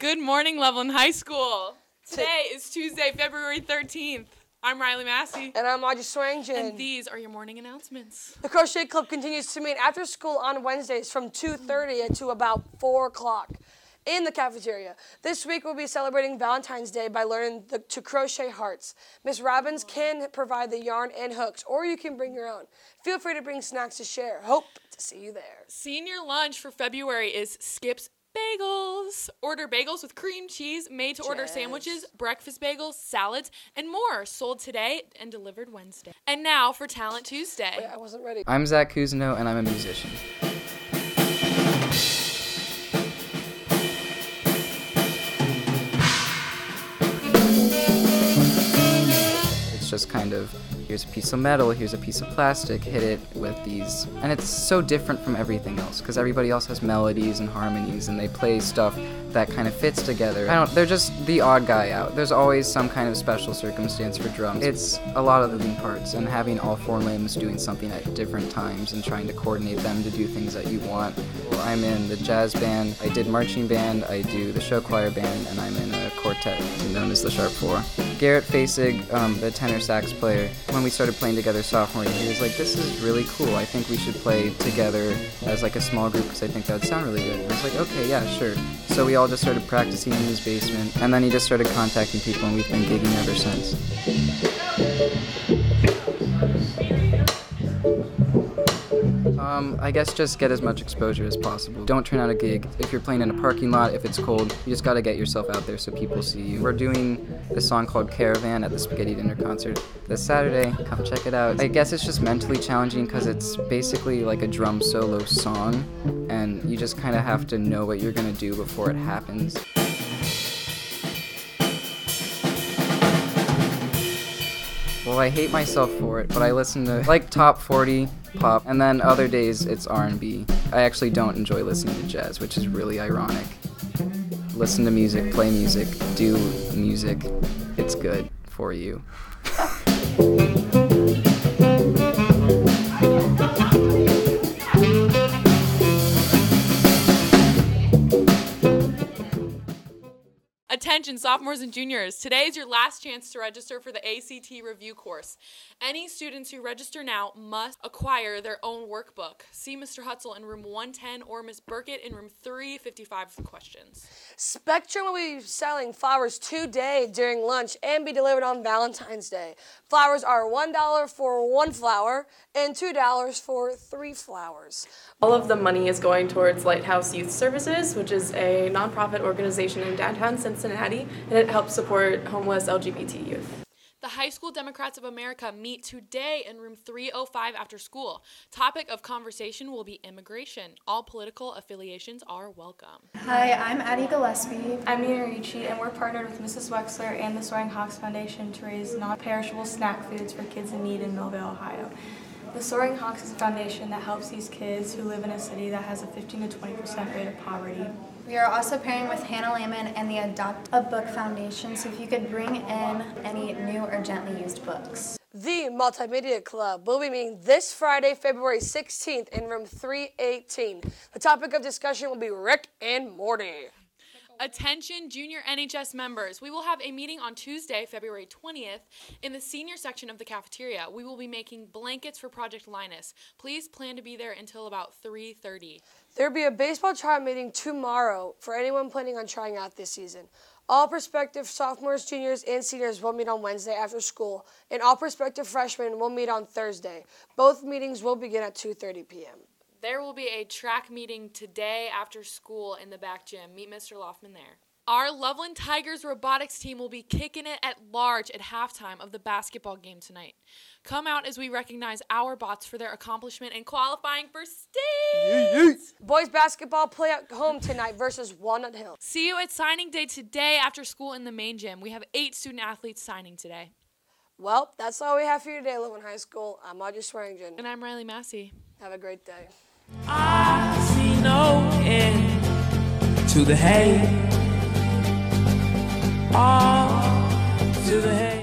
Good morning, Loveland High School. Today is Tuesday, February 13th. I'm Riley Massey. And I'm Audrey Swearingen. And these are your morning announcements. The Crochet Club continues to meet after school on Wednesdays from 2:30 to about 4 o'clock in the cafeteria. This week we'll be celebrating Valentine's Day by learning to crochet hearts. Miss Robbins can provide the yarn and hooks, or you can bring your own. Feel free to bring snacks to share. Hope to see you there. Senior lunch for February is Skip's Bagels. Order bagels with cream cheese, made-to-order sandwiches, breakfast bagels, salads, and more. Sold today and delivered Wednesday. And now for Talent Tuesday. Wait, I wasn't ready. I'm Zach Cousineau, and I'm a musician. It's just kind of, here's a piece of metal, here's a piece of plastic, hit it with these. And it's so different from everything else, because everybody else has melodies and harmonies, and they play stuff that kind of fits together. They're just the odd guy out. There's always some kind of special circumstance for drums. It's a lot of moving parts, and having all four limbs doing something at different times and trying to coordinate them to do things that you want. I'm in the jazz band, I did marching band, I do the show choir band, and I'm in a quartet known as the Sharp Four. Garrett Fasig, the tenor sax player, when we started playing together sophomore year, he was like, this is really cool. I think we should play together as like a small group because I think that would sound really good. And I was like, okay, yeah, sure. So we all just started practicing in his basement, and then he just started contacting people, and we've been gigging ever since. I guess just get as much exposure as possible. Don't turn out a gig. If you're playing in a parking lot, if it's cold, you just gotta get yourself out there so people see you. We're doing this song called Caravan at the Spaghetti Dinner concert this Saturday. Come check it out. I guess it's just mentally challenging because it's basically like a drum solo song, and you just kind of have to know what you're gonna do before it happens. Well, I hate myself for it, but I listen to like top 40 pop, and then other days it's R&B. I actually don't enjoy listening to jazz, which is really ironic. Listen to music, play music, do music. It's good for you. Attention, sophomores and juniors. Today is your last chance to register for the ACT review course. Any students who register now must acquire their own workbook. See Mr. Hutzel in room 110 or Ms. Burkett in room 355 for questions. Spectrum will be selling flowers today during lunch and be delivered on Valentine's Day. Flowers are $1 for 1 flower and $2 for 3 flowers. All of the money is going towards Lighthouse Youth Services, which is a nonprofit organization in downtown Cincinnati, and it helps support homeless LGBT youth. The High School Democrats of America meet today in room 305 after school. Topic of conversation will be immigration. All political affiliations are welcome. Hi, I'm Addie Gillespie. I'm Nina Ricci, and we're partnered with Mrs. Wexler and the Soaring Hawks Foundation to raise non-perishable snack foods for kids in need in Millvale, Ohio. The Soaring Hawks is a foundation that helps these kids who live in a city that has a 15 to 20% rate of poverty. We are also pairing with Hannah Lamon and the Adopt a Book Foundation, so if you could bring in any new or gently used books. The Multimedia Club will be meeting this Friday, February 16th in room 318. The topic of discussion will be Rick and Morty. Attention junior NHS members, we will have a meeting on Tuesday, February 20th in the senior section of the cafeteria. We will be making blankets for Project Linus. Please plan to be there until about 3:30. There will be a baseball tryout meeting tomorrow for anyone planning on trying out this season. All prospective sophomores, juniors, and seniors will meet on Wednesday after school, and all prospective freshmen will meet on Thursday. Both meetings will begin at 2:30 p.m. There will be a track meeting today after school in the back gym. Meet Mr. Loftman there. Our Loveland Tigers robotics team will be kicking it at large at halftime of the basketball game tonight. Come out as we recognize our bots for their accomplishment in qualifying for state. Boys basketball play at home tonight versus Walnut Hill. See you at signing day today after school in the main gym. We have 8 student athletes signing today. Well, that's all we have for you today, Loveland High School. I'm Audrey Swearingen. And I'm Riley Massey. Have a great day. I see no end to the hate. To the hate.